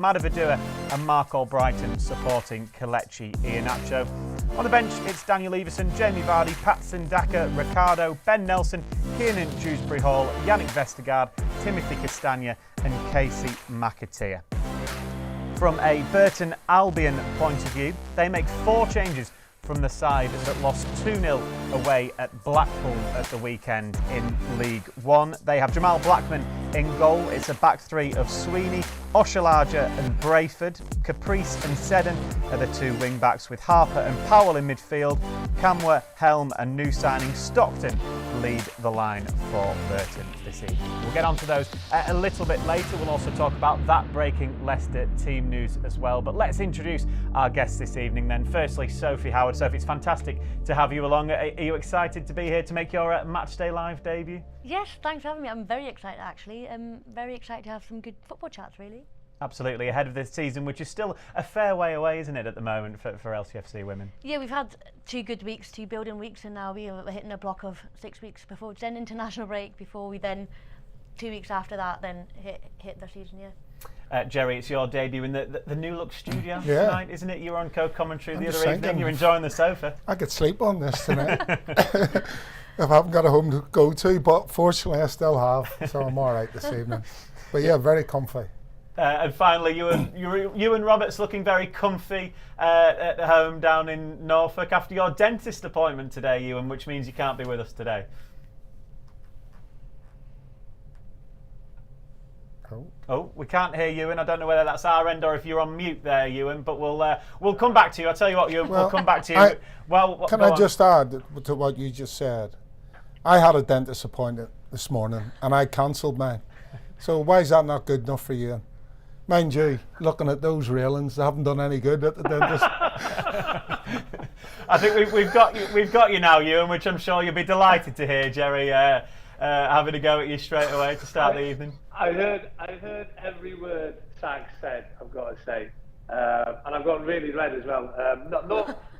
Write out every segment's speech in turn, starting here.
Madavadua and Mark Albrighton supporting Kelechi Iheanacho. On the bench, it's Daniel Everson, Jamie Vardy, Patson Daka, Ricardo, Ben Nelson, Kiernan Dewsbury-Hall, Yannick Vestergaard, Timothy Castagna and Kasey McAteer. From a Burton Albion point of view, they make 4 changes from the side that lost 2-0 away at Blackpool at the weekend in League One. They have Jamal Blackman in goal. It's a back 3 of Sweeney, Oshalaja and Brayford. Caprice and Seddon are the 2 wing-backs, with Harper and Powell in midfield. Camwa, Helm and new signing Stockton lead the line for Burton this evening. We'll get on to those a little bit later. We'll also talk about that breaking Leicester team news as well. But let's introduce our guests this evening then. Firstly, Sophie Howard. Sophie, it's fantastic to have you along. Are you excited to be here to make your Matchday Live debut? Yes, thanks for having me. I'm very excited actually. I'm very excited to have some good football chats really. Absolutely, ahead of this season, which is still a fair way away, isn't it, at the moment for LCFC women? Yeah, we've had 2 good weeks, 2 building weeks, and now we're hitting a block of 6 weeks before then international break, before we then 2 weeks after that then hit the season, yeah. Jerry, it's your debut in the new look studio tonight, isn't it? You were on co-commentary the other evening. You're enjoying the sofa. I could sleep on this tonight if I haven't got a home to go to, but fortunately I still have, so I'm all right this evening. But yeah, very comfy. And finally, you and Robert's looking very comfy at home down in Norfolk after your dentist appointment today, Ewan, which means you can't be with us today. Oh, we can't hear Ewan. I don't know whether that's our end or if you're on mute there, Ewan. But we'll come back to you. I'll tell you what, Ewan. We'll come back to you. Can I just add to what you just said? I had a dentist appointment this morning and I cancelled mine. So why is that not good enough for you? Mind you, looking at those railings, they haven't done any good at the dentist. I think we've got you now, Ewan, which I'm sure you'll be delighted to hear, Jerry, having a go at you straight away to start the evening. I heard every word Sag said, I've got to say, and I've gotten really red as well.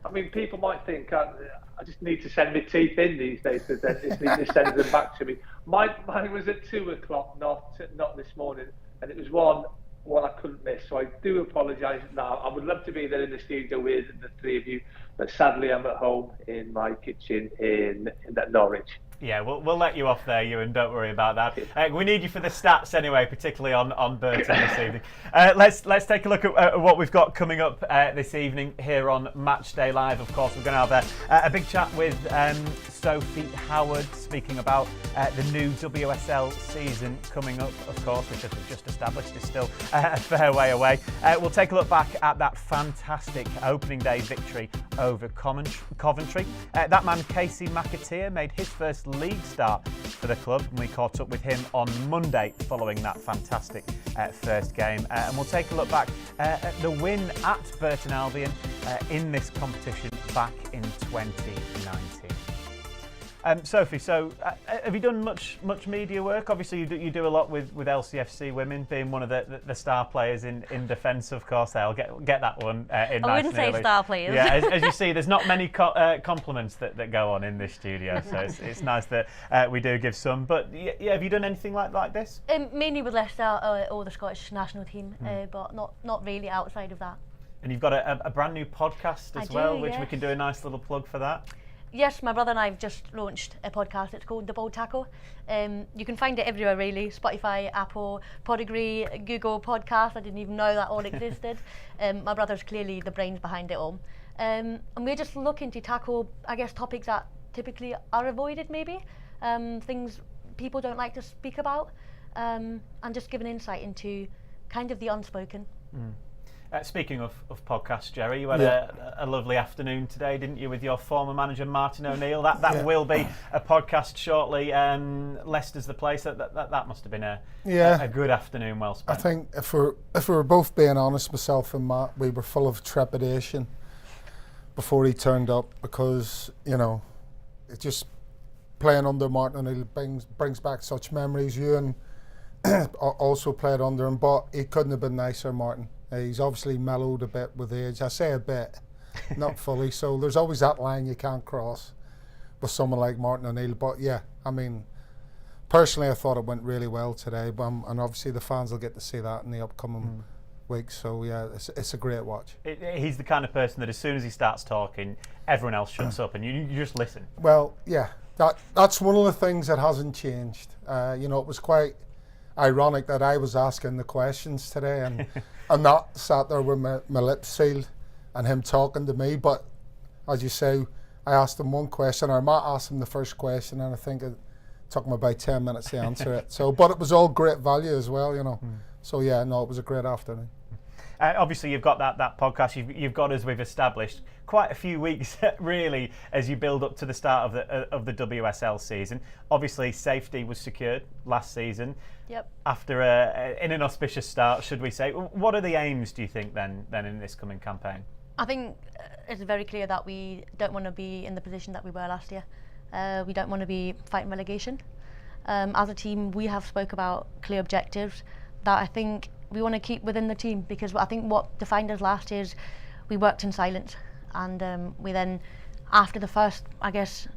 I mean, people might think I just need to send my teeth in these days. The dentist needs to send them back to me. Mine was at 2 o'clock, not this morning, and it was one I couldn't miss. So I do apologise now. I would love to be there in the studio with the 3 of you, but sadly I'm at home in my kitchen in Norwich. Yeah, we'll let you off there, Ewan. Don't worry about that. We need you for the stats anyway, particularly on Burton this evening. Let's take a look at what we've got coming up this evening here on Matchday Live. Of course, we're going to have a big chat with Sophie Howard, speaking about the new WSL season coming up, of course, which as we've just established is still a fair way away. We'll take a look back at that fantastic opening day victory over Coventry. That man, Kasey McAteer, made his first league start for the club, and we caught up with him on Monday following that fantastic first game. And we'll take a look back at the win at Burton Albion in this competition back in 2019. Sophie, so have you done much media work? Obviously, you do a lot with LCFC Women, being one of the star players in defence, of course. I'll get that one in. I wouldn't say star players. Yeah, as you see, there's not many compliments that go on in this studio, so it's nice that we do give some. But yeah, have you done anything like this? Mainly with Leicester or the Scottish national team, but not really outside of that. And you've got a brand new podcast as well, which we can do a nice little plug for that. Yes, my brother and I have just launched a podcast. It's called The Bold Tackle. You can find it everywhere really. Spotify, Apple, Podigree, Google Podcasts. I didn't even know that all existed. My brother's clearly the brains behind it all. And we're just looking to tackle, I guess, topics that typically are avoided maybe. Things people don't like to speak about. And just give an insight into kind of the unspoken. Speaking of podcasts, Jerry, you had a lovely afternoon today, didn't you, with your former manager Martin O'Neill? That will be a podcast shortly. Leicester's the place. That must have been a good afternoon, well spent. I think if we're both being honest, myself and Matt, we were full of trepidation before he turned up, because it just playing under Martin O'Neill brings back such memories. You and also played under him, but he couldn't have been nicer, Martin. He's obviously mellowed a bit with age. I say a bit, not fully. So there's always that line you can't cross with someone like Martin O'Neill. But yeah, I mean, personally, I thought it went really well today. And obviously the fans will get to see that in the upcoming weeks. So yeah, it's a great watch. He's the kind of person that as soon as he starts talking, everyone else shuts up and you just listen. Well, yeah, that's one of the things that hasn't changed. You know, it was quite ironic that I was asking the questions today and I'm not sat there with my lips sealed and him talking to me. But as you say, I asked him one question, or Matt asked him the first question, and I think it took him about 10 minutes to answer it. So, but it was all great value as well, you know. So yeah, no, it was a great afternoon. Obviously, you've got that podcast. You've got, as we've established, quite a few weeks really as you build up to the start of the WSL season. Obviously, safety was secured last season. Yep. After in an auspicious start, should we say? What are the aims, do you think, then in this coming campaign? I think it's very clear that we don't want to be in the position that we were last year. We don't want to be fighting relegation. As a team, we have spoke about clear objectives that I think we want to keep within the team, because I think what defined us last year is we worked in silence, and we then, after the first, I guess,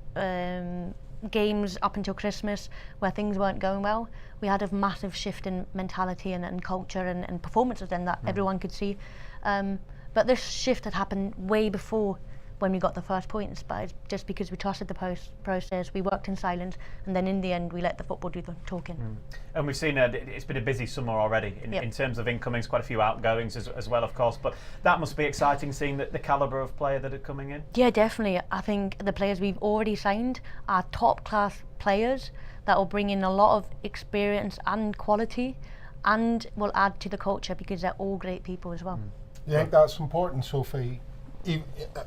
games up until Christmas where things weren't going well, we had a massive shift in mentality and culture and performances then that everyone could see. But this shift had happened way before when we got the first points, but it's just because we trusted the process, we worked in silence, and then in the end we let the football do the talking. And we've seen it's been a busy summer already in terms of incomings, quite a few outgoings as well, of course, but that must be exciting seeing the calibre of player that are coming in. Yeah, definitely. I think the players we've already signed are top class players that will bring in a lot of experience and quality and will add to the culture, because they're all great people as well. You think that's important, Sophie,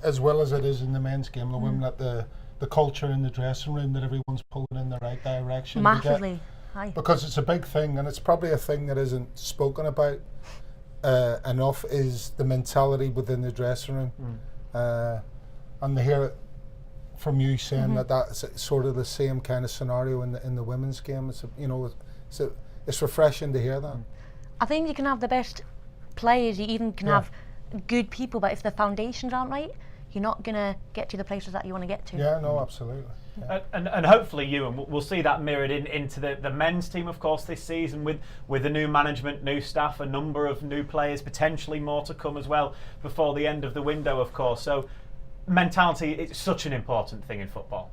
as well as it is in the men's game, the women, that the culture in the dressing room, that everyone's pulling in the right direction? Massively. Because it's a big thing, and it's probably a thing that isn't spoken about enough, is the mentality within the dressing room. And to hear it from you saying that that's sort of the same kind of scenario in the women's game, it's refreshing to hear that. I think you can have the best players, you even can have good people, but if the foundations aren't right, you're not going to get to the places that you want to get to. Yeah, no, absolutely. Yeah. And hopefully we'll see that mirrored into the men's team, of course, this season with the new management, new staff, a number of new players, potentially more to come as well before the end of the window, of course. So mentality is such an important thing in football.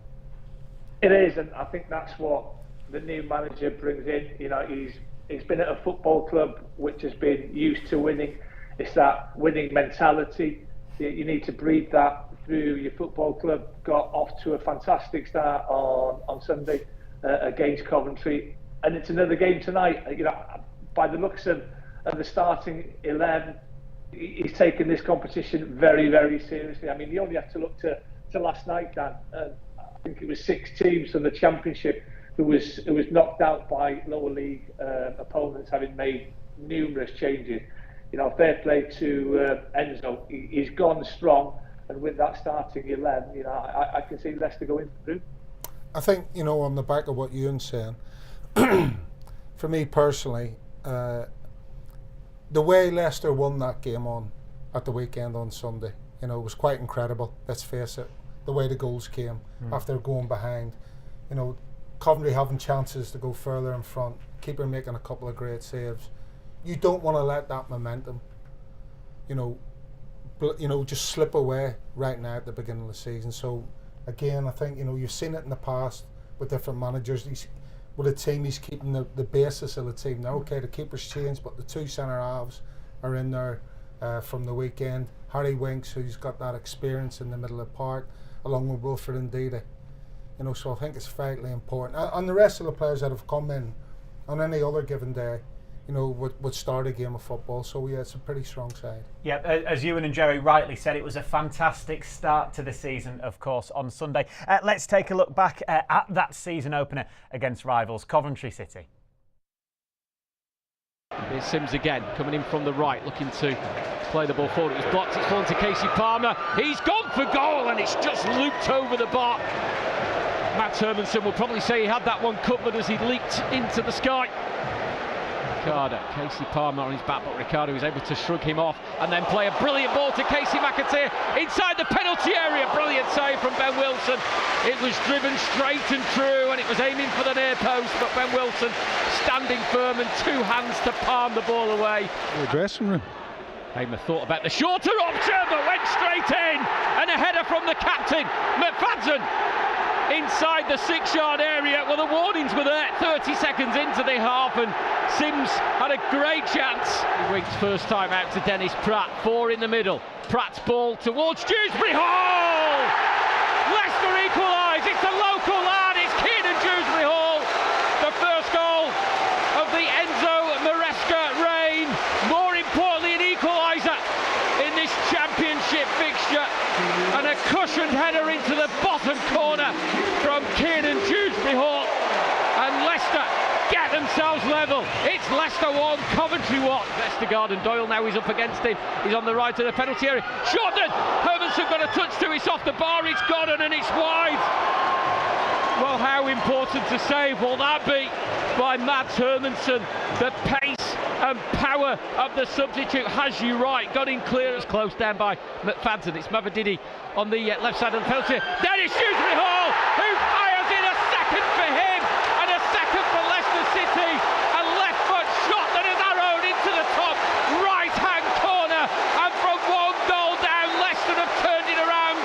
It is, and I think that's what the new manager brings in. You know, he's been at a football club which has been used to winning. It's that winning mentality. You need to breed that through your football club. Got off to a fantastic start on Sunday against Coventry, and it's another game tonight. You know, by the looks of the starting 11, he's taken this competition very, very seriously. I mean, you only have to look to last night, Dan. I think it was 6 teams from the Championship who was knocked out by lower league opponents, having made numerous changes. You know, fair play to Enzo. He's gone strong, and with that starting 11, you know, I can see Leicester going through. I think, you know, on the back of what Ewan's saying, for me personally, the way Leicester won that game at the weekend on Sunday, you know, it was quite incredible. Let's face it, the way the goals came after going behind. You know, Coventry having chances to go further in front, keeper making a couple of great saves. You don't want to let that momentum, just slip away right now at the beginning of the season. So again, I think, you know, you've seen it in the past with different managers. With a team, he's keeping the basis of the team. Now, okay, the keeper's changed, but the 2 centre halves are in there from the weekend. Harry Winks, who's got that experience in the middle of the park, along with Wilfred Ndidi. You know, so I think it's vitally important. And the rest of the players that have come in on any other given day, you know, would start a game of football. So yeah, it's a pretty strong side. Yeah, as Ewan and Jerry rightly said, it was a fantastic start to the season, of course, on Sunday. Let's take a look back at that season opener against rivals Coventry City. Here's Sims again, coming in from the right, looking to play the ball forward. It was blocked, it's fallen to Kasey Palmer. He's gone for goal, and it's just looped over the bar. Matt Hermanson will probably say he had that one covered as he leaped into the sky. Ricardo, Kasey Palmer on his back, but Ricardo was able to shrug him off and then play a brilliant ball to Kasey McAteer inside the penalty area. Brilliant save from Ben Wilson. It was driven straight and true, and it was aiming for the near post, but Ben Wilson standing firm and 2 hands to palm the ball away. The dressing room. Hamer thought about the shorter option, but went straight in. And a header from the captain, McFadden, inside the 6-yard area. Well, the warnings were there 30 seconds into the half, and Sims had a great chance. Wiggs first time out to Dennis Pratt, 4 in the middle. Pratt's ball towards Dewsbury Hall. Leicester equalise. It's the local lad. It's Keenan Dewsbury Hall. The first goal of the Enzo Maresca reign. More importantly, an equaliser in this championship fixture. And a cushioned header into the bottom corner from Keenan Dewsbury Hall. And Leicester get themselves level. It's Leicester 1, Coventry 1. Vestergaard and Doyle now is up against him. He's on the right of the penalty area. Shorten! Hermanson got a touch to it, it's off the bar, it's gone and it's wide. Well, how important to save will that be by Mads Hermanson? The pace and power of the substitute has you right. Got in clear, as close down by McFadden. It's Mavadidi on the left side of the penalty. Dennis Dewsbury Hall, who fires in a second for him and a second for Leicester City. A left foot shot that is arrowed into the top right hand corner, and from one goal down, Leicester have turned it around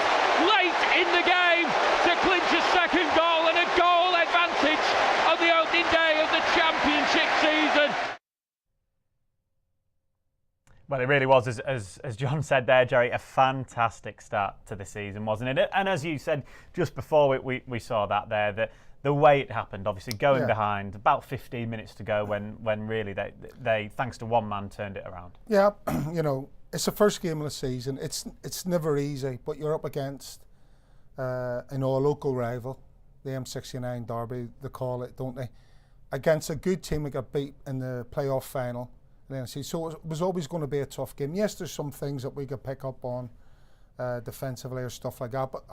late in the game to clinch a second goal and a goal advantage on the opening day of the championship season. Well, it really was, as John said there, Jerry, a fantastic start to the season, wasn't it? And as you said just before we saw that there, the way it happened, obviously going behind, about 15 minutes to go when really they thanks to one man, turned it around. Yeah, you know, it's the first game of the season. It's never easy, but you're up against a local rival, the M69 Derby, they call it, don't they? Against a good team that got beat in the playoff final. So it was always going to be a tough game. Yes, there's some things that we could pick up on defensively or stuff like that, but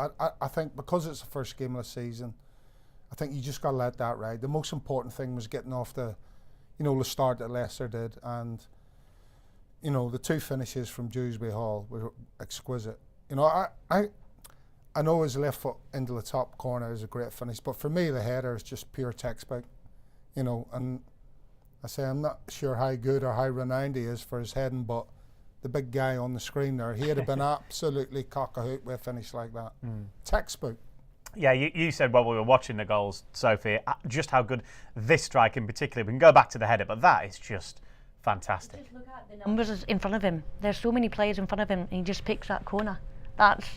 I think because it's the first game of the season, I think you just got to let that ride. The most important thing was getting off the start that Leicester did, and the 2 finishes from Dewsbury Hall were exquisite. I know his left foot into the top corner is a great finish, but for me the header is just pure textbook, and I say I'm not sure how good or how renowned he is for his heading, but the big guy on the screen there, he'd have been absolutely cock-a-hoot with a finish like that. Textbook. Yeah, you said while we were watching the goals, Sophie, just how good this strike in particular. We can go back to the header, but that is just fantastic. Just look at the numbers in front of him. There's so many players in front of him, and he just picks that corner. That's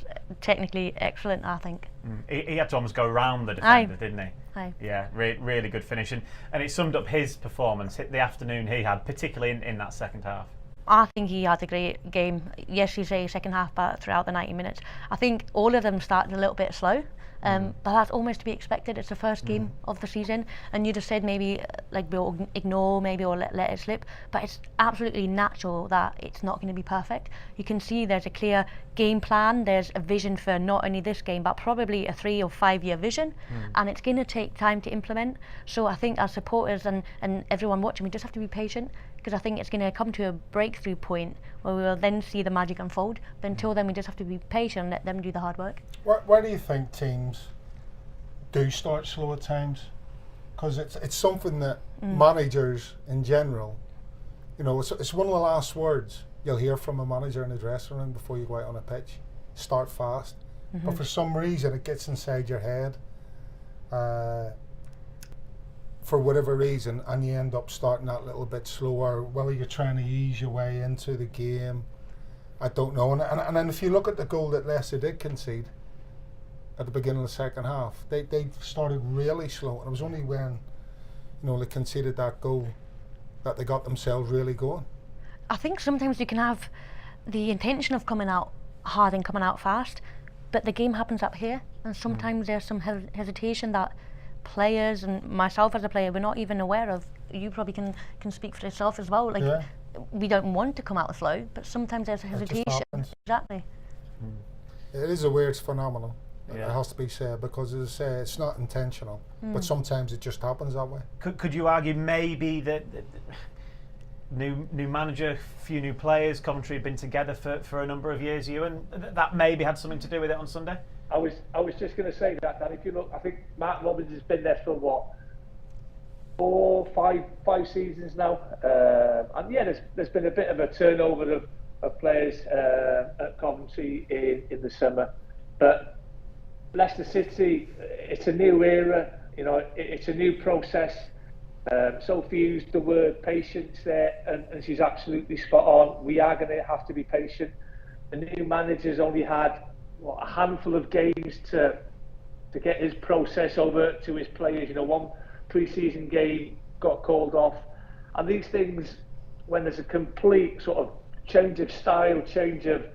technically excellent, I think. He had to almost go around the defender, didn't he? Aye. Yeah, really good finish. And it summed up his performance, the afternoon he had, particularly in that second half. I think he had a great game. Yes, you say second half, but throughout the 90 minutes. I think all of them started a little bit slow. But that's almost to be expected. It's the first game of the season, and you just said maybe we'll ignore maybe or let it slip, but it's absolutely natural that it's not going to be perfect. You can see there's a clear game plan, there's a vision for not only this game but probably a 3 or 5 year vision, and it's going to take time to implement. So I think as supporters and everyone watching, we just have to be patient, because I think it's going to come to a breakthrough point where we will then see the magic unfold. But until then, we just have to be patient and let them do the hard work. Where do you think teams do start slow at times? Because it's something that managers in general, it's one of the last words you'll hear from a manager in the dressing room before you go out on a pitch. Start fast. But for some reason, it gets inside your head. For whatever reason, and you end up starting that little bit slower, whether you're trying to ease your way into the game, I don't know. And then if you look at the goal that Leicester did concede at the beginning of the second half, they started really slow, and it was only when they conceded that goal that they got themselves really going. I think sometimes you can have the intention of coming out hard and coming out fast, but the game happens up here, and sometimes there's some hesitation that players and myself as a player we're not even aware of. You probably can speak for yourself as well. We don't want to come out slow, but sometimes there's a hesitation. Exactly. It is a weird phenomenon. It has to be said, because as I say, it's not intentional, but sometimes it just happens that way. Could you argue maybe that new manager, few new players, Coventry had been together for a number of years, Ewan, that maybe had something to do with it on Sunday? I was just going to say that if you look, I think Mark Robbins has been there for what, 4, 5 seasons now, and yeah, there's been a bit of a turnover of players at Coventry in the summer, but Leicester City, it's a new era. You know, it's a new process. Sophie used the word patience there, and she's absolutely spot on. We are going to have to be patient. The new manager's only had a handful of games to get his process over to his players. You know, one pre-season game got called off, and these things, when there's a complete sort of change of style, change of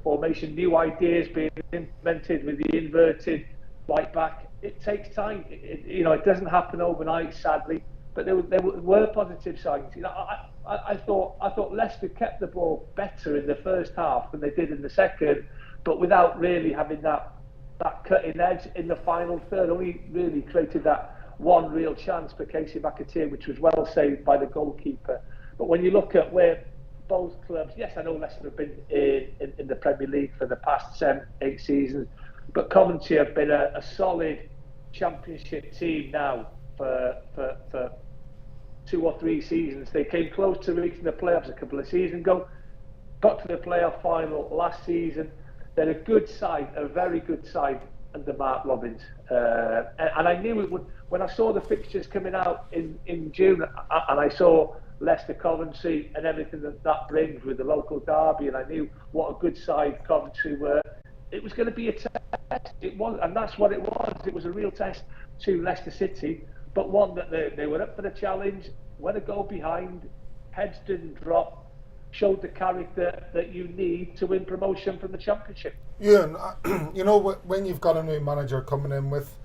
formation, new ideas being implemented with the inverted right back, it takes time. It doesn't happen overnight, sadly. But there were positive signs. You know, I thought Leicester kept the ball better in the first half than they did in the second, but without really having that cutting edge in the final third. Only really created that one real chance for Kasey McAteer, which was well saved by the goalkeeper. But when you look at where both clubs, yes, I know Leicester have been in the Premier League for the past 7-8 seasons, but Coventry have been a solid Championship team now for 2 or 3 seasons. They came close to reaching the playoffs a couple of seasons ago, got to the playoff final last season. They're a good side, a very good side under Mark Robbins. And I knew it would, when I saw the fixtures coming out in June, and I saw Leicester Coventry and everything that brings with the local derby, and I knew what a good side Coventry were. It was going to be a test. It was, and that's what it was. It was a real test to Leicester City, but one that they were up for the challenge. Went a goal behind, heads didn't drop, showed the character that you need to win promotion from the Championship. Yeah, and you know, when you've got a new manager coming in with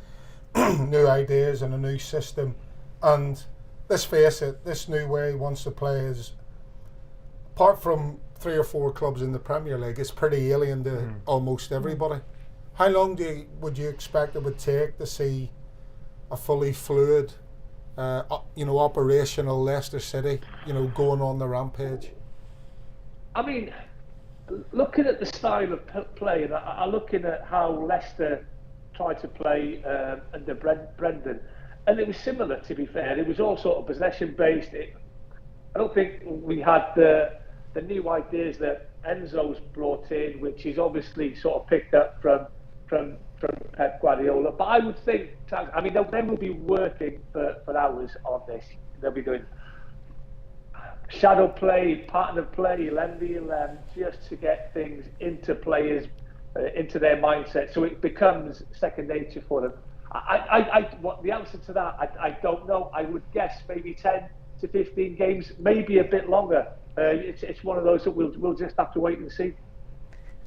new ideas and a new system, and let's face it, this new way he wants to play is, apart from 3 or 4 clubs in the Premier League, it's pretty alien to almost everybody. How long would you expect it would take to see a fully fluid, operational Leicester City, going on the rampage? I mean, looking at the style of play, and I'm looking at how Leicester tried to play under Brendan, and it was similar, to be fair. It was all sort of possession based. I don't think we had the new ideas that Enzo's brought in, which he's obviously sort of picked up from Pep Guardiola. But I would think, they will be working for hours on this. They'll be doing shadow play, pattern of play, 11v11, just to get things into players, into their mindset, so it becomes second nature for them. What the answer to that, I don't know. I would guess maybe 10 to 15 games, maybe a bit longer. It's one of those that we'll just have to wait and see.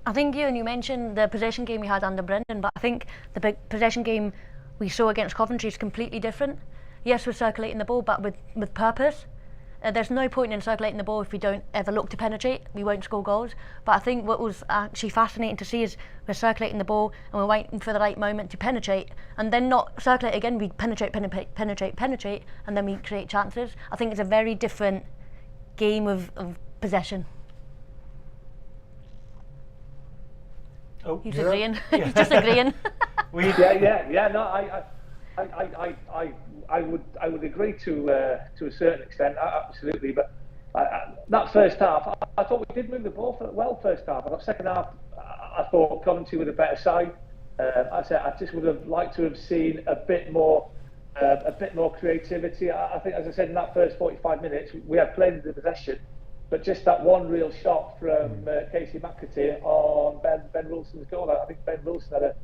I think you mentioned the possession game we had under Brendan, but I think the big possession game we saw against Coventry is completely different. Yes, we're circulating the ball, but with purpose. There's no point in circulating the ball if we don't ever look to penetrate. We won't score goals. But I think what was actually fascinating to see is we're circulating the ball and we're waiting for the right moment to penetrate, and then not circulate again. We penetrate, and then we create chances. I think it's a very different game of possession. Oh, He's agreeing. He's just agreeing. No, I would agree to a certain extent, absolutely. But that first half, I thought we did move the ball well first half. And the second half, I thought Coventry were the better side. I just would have liked to have seen a bit more creativity. I think, as I said, in that first 45 minutes, we had plenty of the possession, but just that one real shot from Kasey McAteer on Ben Wilson's goal. I think Ben Wilson had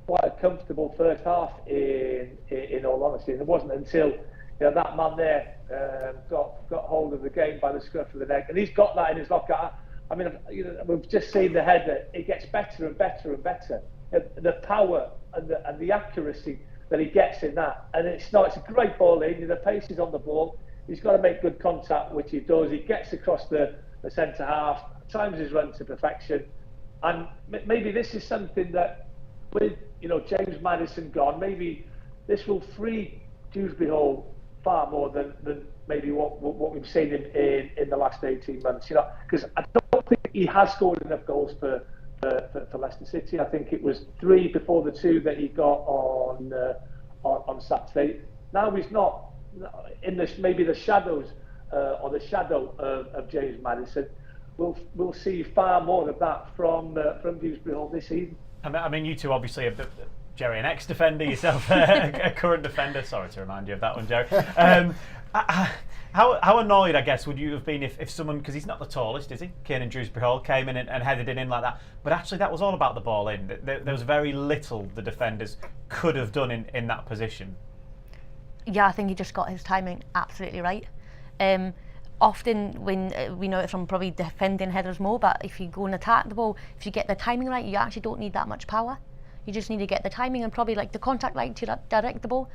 quite a comfortable first half, in all honesty, and it wasn't until that man there got hold of the game by the scruff of the neck, and he's got that in his locker. I mean, we've just seen the header. It gets better and better and better. The power and the accuracy that he gets in that, and it's a great ball in. The pace is on the ball. He's got to make good contact, which he does. He gets across the centre half, times his run to perfection, and maybe this is something that, with James Maddison gone, maybe this will free Dewsbury Hall far more than maybe what we've seen in the last 18 months. Because I don't think he has scored enough goals for Leicester City. I think it was 3 before the 2 that he got on Saturday. Now he's not in maybe the shadows or the shadow of James Maddison. we'll see far more of that from Dewsbury Hall this season. I mean, you two obviously have Jerry, an ex-defender, yourself a current defender. Sorry to remind you of that one, Jerry. How annoyed, I guess, would you have been if someone, because he's not the tallest, is he? Kiernan Dewsbury Hall came in and headed it in like that. But actually, that was all about the ball in. There was very little the defenders could have done in that position. Yeah, I think he just got his timing absolutely right. Often when we know it from probably defending headers more, but if you go and attack the ball, if you get the timing right, you actually don't need that much power. You just need to get the timing and probably like the contact right to direct the ball,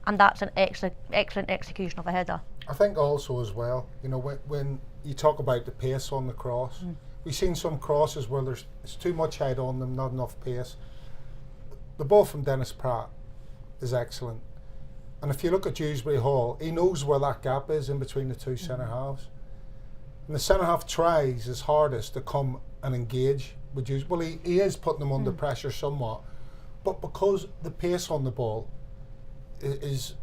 and that's an excellent execution of a header. I think also as well, you know, when you talk about the pace on the cross, we've seen some crosses where there's too much height on them, not enough pace. The ball from Dennis Pratt is excellent. And if you look at Dewsbury Hall, he knows where that gap is in between the two centre halves. And the centre half tries his hardest to come and engage with Dewsbury. Well, he is putting them under pressure somewhat, but because the pace on the ball is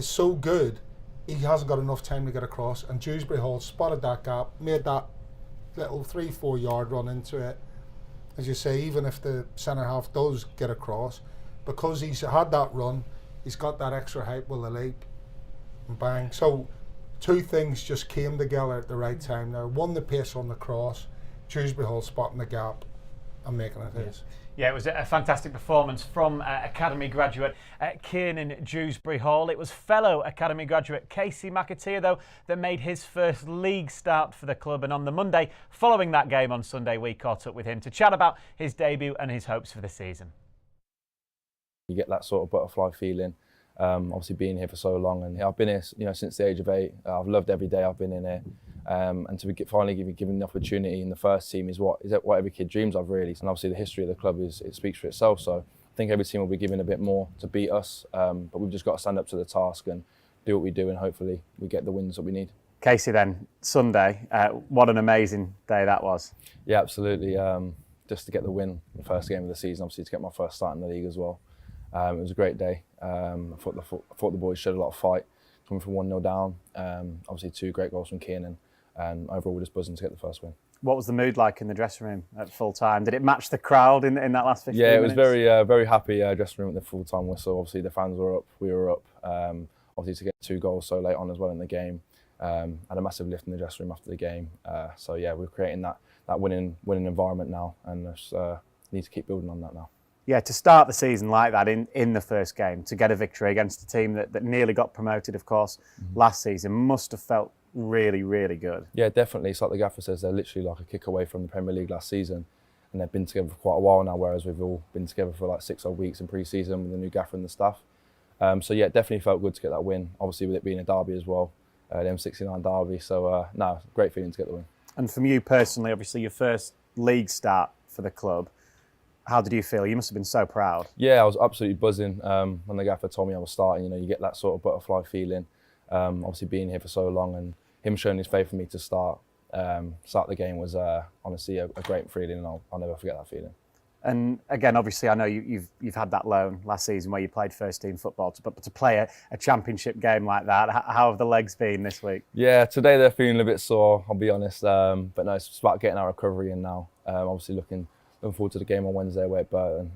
so good, he hasn't got enough time to get across. And Dewsbury Hall spotted that gap, made that little 3-4 yard run into it. As you say, even if the centre half does get across, because he's had that run, he's got that extra height with the leap, and bang. So two things just came together at the right time there. One, the pace on the cross, Dewsbury Hall spotting the gap and making it his. Yeah, it was a fantastic performance from Academy graduate Kiernan Dewsbury Hall. It was fellow Academy graduate Kasey McAteer, though, that made his first league start for the club. And on the Monday, following that game on Sunday, we caught up with him to chat about his debut and his hopes for the season. You get that sort of butterfly feeling, obviously being here for so long, and I've been here, you know, since the age of 8. I've loved every day I've been in here, and to be finally given the opportunity in the first team is what every kid dreams of, really. And obviously the history of the club it speaks for itself. So I think every team will be given a bit more to beat us, but we've just got to stand up to the task and do what we do, and hopefully we get the wins that we need. Kasey, then, Sunday, what an amazing day that was. Yeah, absolutely. Just to get the win, the first game of the season, obviously to get my first start in the league as well. It was a great day. I thought the boys showed a lot of fight, coming from 1-0 down. Obviously 2 great goals from Kiernan, and overall we're just buzzing to get the first win. What was the mood like in the dressing room at full time? Did it match the crowd in that last 15 minutes? Yeah, it was very happy dressing room at the full time whistle. Obviously the fans were up, we were up. Obviously to get 2 goals so late on as well in the game. Had a massive lift in the dressing room after the game. So yeah, we're creating that winning environment now, and just need to keep building on that now. Yeah, to start the season like that in the first game, to get a victory against a team that nearly got promoted, of course, last season, must have felt really, really good. Yeah, definitely. It's like the gaffer says, they're literally like a kick away from the Premier League last season, and they've been together for quite a while now, whereas we've all been together for like 6 odd weeks in pre-season with the new gaffer and the staff. So yeah, it definitely felt good to get that win, obviously with it being a derby as well, the M69 derby. So no, great feeling to get the win. And from you personally, obviously your first league start for the club, how did you feel? You must have been so proud. Yeah, I was absolutely buzzing when the gaffer told me I was starting. You know, you get that sort of butterfly feeling, obviously being here for so long, and him showing his faith in me to start the game was honestly a great feeling, and I'll never forget that feeling. And again, obviously, I know you've had that loan last season where you played first team football, but to play a championship game like that, how have the legs been this week? Yeah, today they're feeling a bit sore, I'll be honest. But no, it's about getting our recovery in now. Obviously looking forward to the game on Wednesday away at Burton.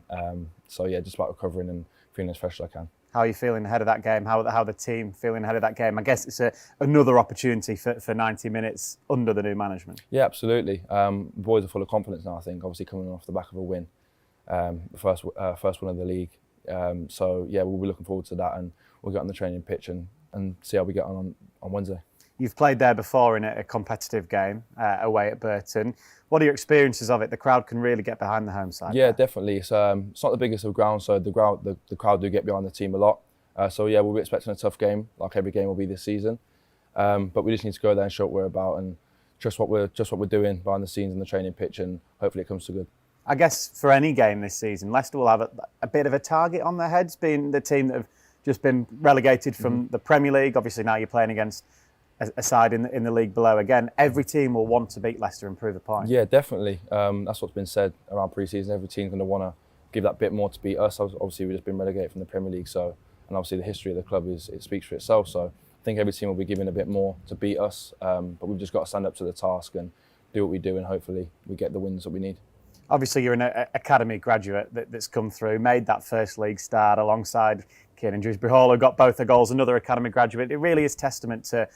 So yeah, just about recovering and feeling as fresh as I can. How are you feeling ahead of that game? How the team feeling ahead of that game? I guess it's another opportunity for 90 minutes under the new management. Yeah, absolutely. Boys are full of confidence now, I think, obviously coming off the back of a win. The first win of the league. So yeah, we'll be looking forward to that, and we'll get on the training pitch and see how we get on Wednesday. You've played there before in a competitive game away at Burton. What are your experiences of it? The crowd can really get behind the home side. Yeah, there. Definitely. It's not the biggest of grounds, so the crowd do get behind the team a lot. So yeah, we'll be expecting a tough game, like every game will be this season. But we just need to go there and show what we're about, and just what we're doing behind the scenes in the training pitch, and hopefully it comes to good. I guess for any game this season, Leicester will have a bit of a target on their heads, being the team that have just been relegated from the Premier League. Obviously now you're playing against a side in the league below. Again, every team will want to beat Leicester and prove a point. Yeah, definitely. That's what's been said around pre-season. Every team's going to want to give that bit more to beat us. Obviously we've just been relegated from the Premier League, so, and obviously the history of the club it speaks for itself. So I think every team will be giving a bit more to beat us, but we've just got to stand up to the task and do what we do, and hopefully we get the wins that we need. Obviously, you're an academy graduate that's come through, made that first league start alongside Kiernan Dewsbury Hall, who got both the goals, another academy graduate. It really is testament to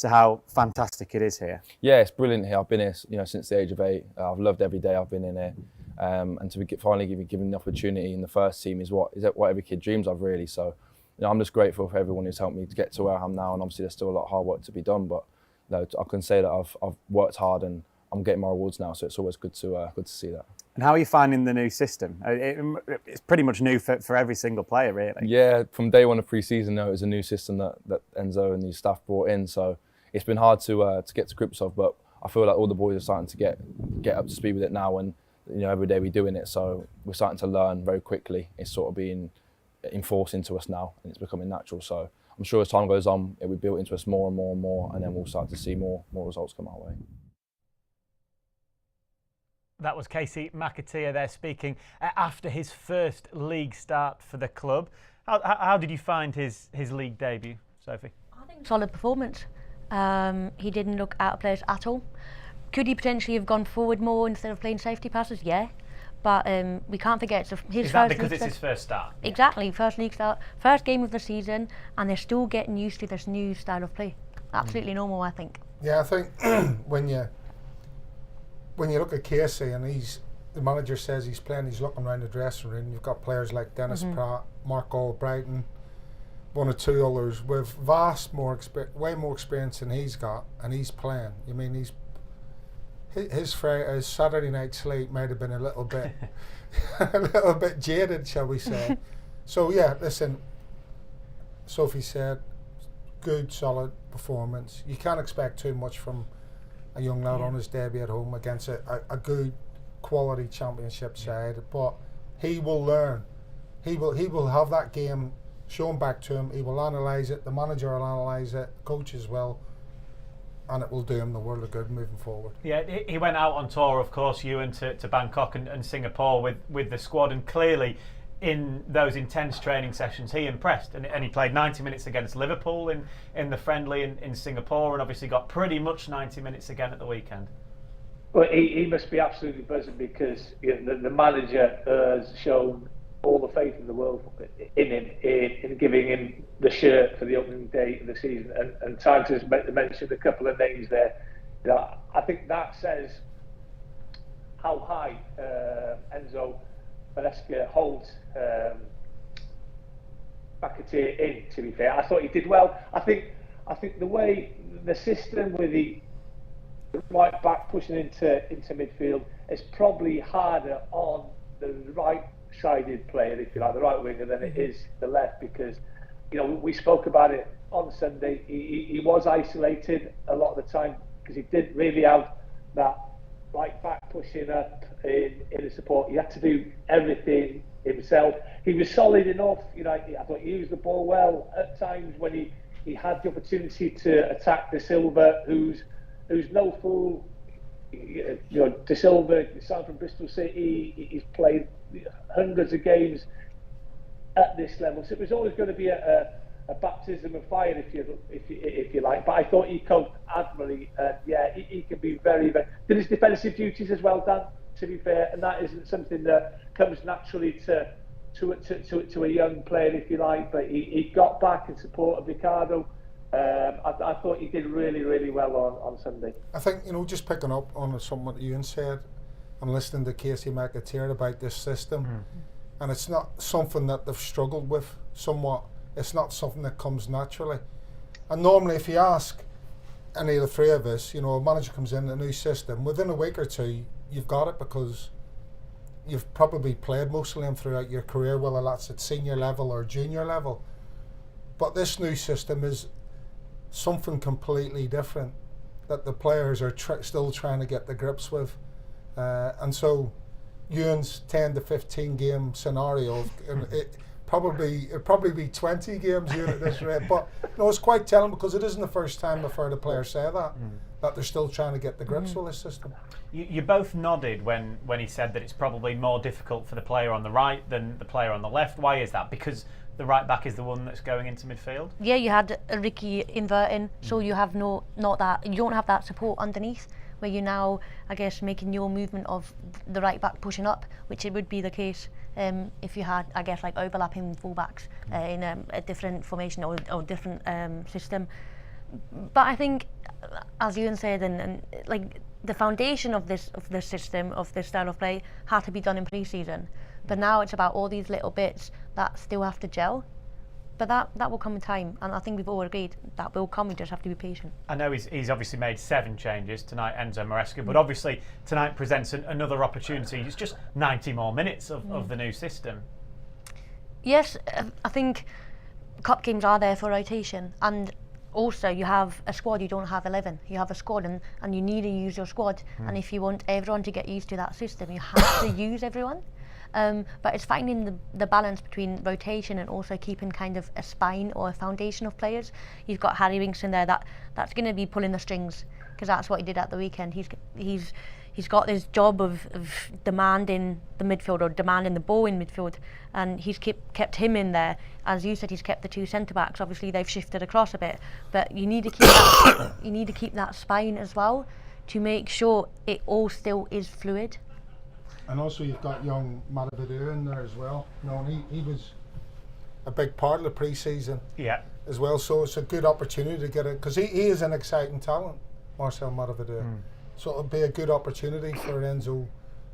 how fantastic it is here. Yeah, it's brilliant here. I've been here, since the age of 8. I've loved every day I've been in here, and to be finally given the opportunity in the first team is what every kid dreams of, really. So, I'm just grateful for everyone who's helped me to get to where I am now. And obviously, there's still a lot of hard work to be done, but I can say that I've worked hard and I'm getting my rewards now. So it's always good to see that. And how are you finding the new system? It's pretty much new for every single player, really. Yeah, from day one of pre-season, it was a new system that Enzo and the staff brought in. So it's been hard to get to grips of, but I feel like all the boys are starting to get up to speed with it now, and every day we're doing it. So we're starting to learn very quickly. It's sort of being enforced into us now, and it's becoming natural. So I'm sure as time goes on, it will be built into us more and more and more, and then we'll start to see more results come our way. That was Kasey McAteer there speaking after his first league start for the club. How did you find his league debut, Sophie? I think solid performance. He didn't look out of place at all. Could he potentially have gone forward more instead of playing safety passes? Yeah. But we can't forget it's his Is that first because league it's his first start? Exactly, first league start, first game of the season, and they're still getting used to this new style of play. Absolutely normal, I think. Yeah, I think when you look at Kasey and the manager says he's playing, he's looking around the dressing room. You've got players like Dennis Pratt, Mark Albrighton, one or two others with way more experience than he's got, and he's playing. I mean, his Saturday night sleep might have been a little bit jaded, shall we say. So yeah, listen, Sophie said, good, solid performance. You can't expect too much from a young lad on his debut at home against a good quality championship side, but he will learn. He will have that game shown back to him. He will analyse it. The manager will analyse it. Coaches will. And it will do him the world of good moving forward. Yeah, he went out on tour, of course, Ewan, to Bangkok and Singapore with the squad, and clearly in those intense training sessions he impressed, and he played 90 minutes against Liverpool in the friendly in Singapore, and obviously got pretty much 90 minutes again at the weekend. Well, he must be absolutely buzzing, because the manager has shown all the faith in the world in him, in giving him the shirt for the opening day of the season, and time to mention a couple of names there. I think that says how high Enzo Maresca holds McAteer in, to be fair. I thought he did well. I think the way the system with the right back pushing into midfield is probably harder on the right-sided player, if you like, the right winger, than it is the left, because we spoke about it on Sunday. He was isolated a lot of the time because he didn't really have that right back pushing up in the support. He had to do everything himself. He was solid enough. I thought he used the ball well at times when he had the opportunity to attack De Silva, who's no fool. De Silva, signed from Bristol City. He's played hundreds of games at this level, so it was always going to be a baptism of fire, if you like. But I thought he coped admirably. He can be very, very. Did his defensive duties as well, Dan, to be fair, and that isn't something that comes naturally to a young player, if you like. But he got back in support of Ricardo. I thought he did really, really well on Sunday. I think, just picking up on something that Ewan said and listening to Kasey McAteer about this system, and it's not something that they've struggled with somewhat. It's not something that comes naturally. And normally, if you ask any of the three of us, a manager comes in, a new system, within a week or two, you've got it, because you've probably played most of them throughout your career, whether that's at senior level or junior level. But this new system is something completely different that the players are still trying to get the grips with, and so Ewan's 10 to 15 game scenario, it'd probably be 20 games Ewan at this rate. But it's quite telling, because it isn't the first time I've heard a player say that they're still trying to get the grips with this system. You both nodded when he said that it's probably more difficult for the player on the right than the player on the left. Why is that? Because the right back is the one that's going into midfield? Yeah, you had Ricky inverting, so you have you don't have that support underneath. where you're now, I guess, making your movement of the right back pushing up, which it would be the case if you had, I guess, like overlapping fullbacks in a different formation or different system. But I think, as Ewan said, and like the foundation of this system, of this style of play, had to be done in pre-season. But now it's about all these little bits that still have to gel. But that will come in time, and I think we've all agreed that will come. We just have to be patient. I know he's obviously made 7 changes tonight, Enzo Maresca, but obviously tonight presents another opportunity. It's just 90 more minutes of the new system. Yes, I think cup games are there for rotation, and also you have a squad, you don't have 11. You have a squad, and you need to use your squad. And if you want everyone to get used to that system, you have to use everyone. But it's finding the balance between rotation and also keeping kind of a spine or a foundation of players. You've got Harry Winks in there that's going to be pulling the strings, because that's what he did at the weekend. He's got this job of demanding the midfield, or demanding the ball in midfield, and he's kept him in there. As you said, he's kept the 2 centre backs. Obviously they've shifted across a bit, but you need to keep that, you need to keep that spine as well, to make sure it all still is fluid. And also you've got young MATCHDAY in there as well. He was a big part of the pre-season as well, so it's a good opportunity to get it, because he is an exciting talent, Marcel MATCHDAY. So it'll be a good opportunity for Enzo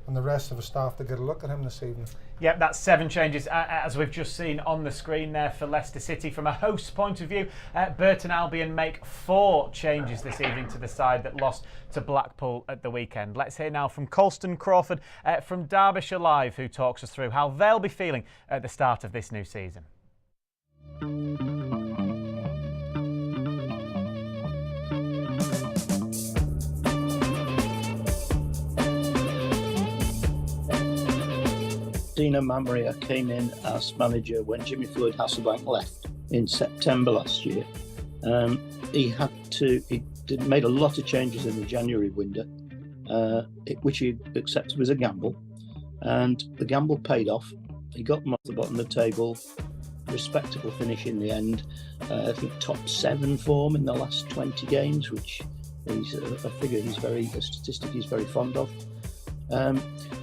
and the rest of the staff to get a look at him this evening. Yep, that's 7 changes, as we've just seen on the screen there for Leicester City. From a host's point of view, Burton Albion make 4 changes this evening to the side that lost to Blackpool at the weekend. Let's hear now from Colston Crawford from Derbyshire Live, who talks us through how they'll be feeling at the start of this new season. Dino Mamria came in as manager when Jimmy Floyd Hasselbank left in September last year. He made a lot of changes in the January window, which he accepted was a gamble, and the gamble paid off. He got them off the bottom of the table, respectable finish in the end. I think top 7 form in the last 20 games, which is a statistic he's very fond of.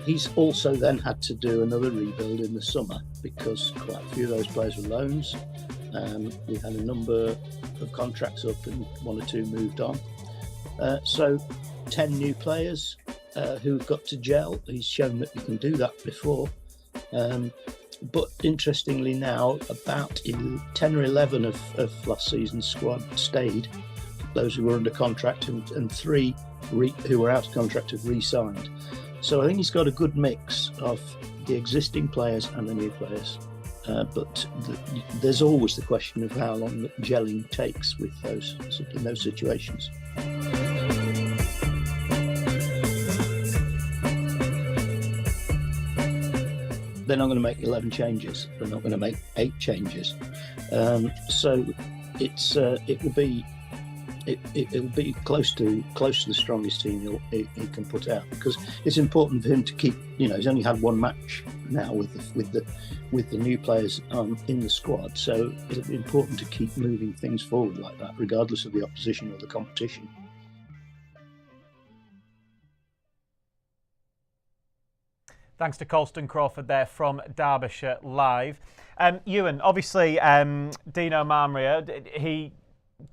He's also then had to do another rebuild in the summer, because quite a few of those players were loans. We had a number of contracts up and 1 or 2 moved on. So 10 new players who've got to gel. He's shown that you can do that before. But interestingly now, about 10 or 11 of last season's squad stayed, those who were under contract, and 3 who were out of contract have re-signed. So I think he's got a good mix of the existing players and the new players. But there's always the question of how long gelling takes with in those situations. They're not going to make 11 changes. They're not going to make 8 changes. So it'll be close to the strongest team he can put out, because it's important for him to keep. He's only had 1 match now with the new players in the squad, so it'll be important to keep moving things forward like that, regardless of the opposition or the competition. Thanks to Colston Crawford there from Derbyshire Live. Ewan, obviously Dino Mamria, he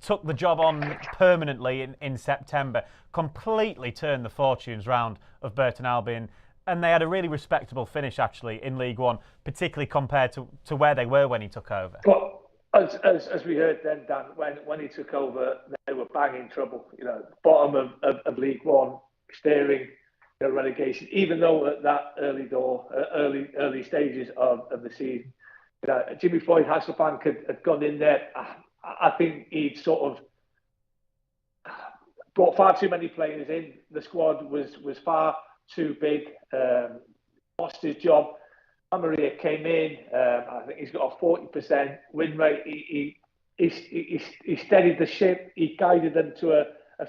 took the job on permanently in September, completely turned the fortunes round of Burton Albion, and they had a really respectable finish actually in League One, particularly compared to where they were when he took over. But as we heard then, Dan, when he took over, they were banging trouble. Bottom of League One, steering relegation. Even though at that early stages of the season, Jimmy Floyd Hasselbank had gone in there. I think he'd sort of brought far too many players in. The squad was far too big. Lost his job. Maria came in. I think he's got a 40% win rate. He steadied the ship. He guided them to a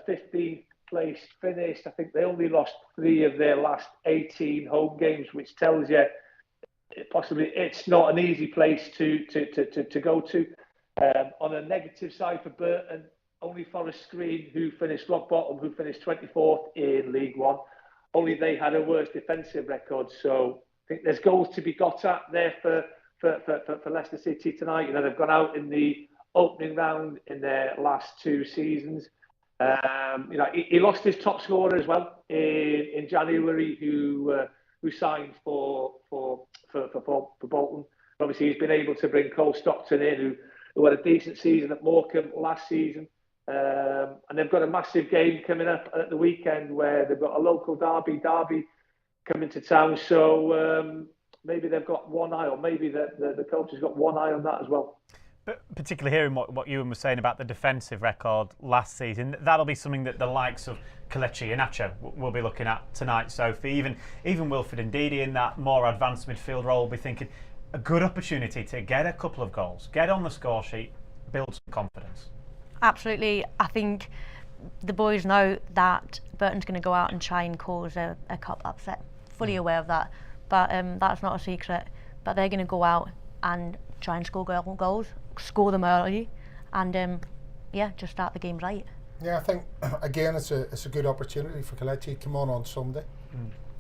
15th place finish. I think they only lost 3 of their last 18 home games, which tells you possibly it's not an easy place to go to. On a negative side for Burton, only Forest Green, who finished rock bottom, who finished 24th in League One, only they had a worse defensive record. So I think there's goals to be got at there for Leicester City tonight. You know, they've gone out in the opening round in their last 2 seasons. You know, he lost his top scorer as well in January, who signed for Bolton. Obviously, he's been able to bring Cole Stockton in, who had a decent season at Morecambe last season. And they've got a massive game coming up at the weekend where they've got a local derby coming to town. So maybe they've got one eye, or maybe the coach has got one eye on that as well. But particularly hearing what Ewan was saying about the defensive record last season, that'll be something that the likes of Kelechi Iheanacho will be looking at tonight, Sophie. Even Wilfred Ndidi in that more advanced midfield role will be thinking a good opportunity to get a couple of goals, get on the score sheet, build some confidence. Absolutely. I think the boys know that Burton's going to go out and try and cause a cup upset. Fully aware of that. But that's not a secret. But they're going to go out and try and score goals, score them early, and just start the game right. Yeah, I think again it's a good opportunity for Kelechi. Come on Sunday.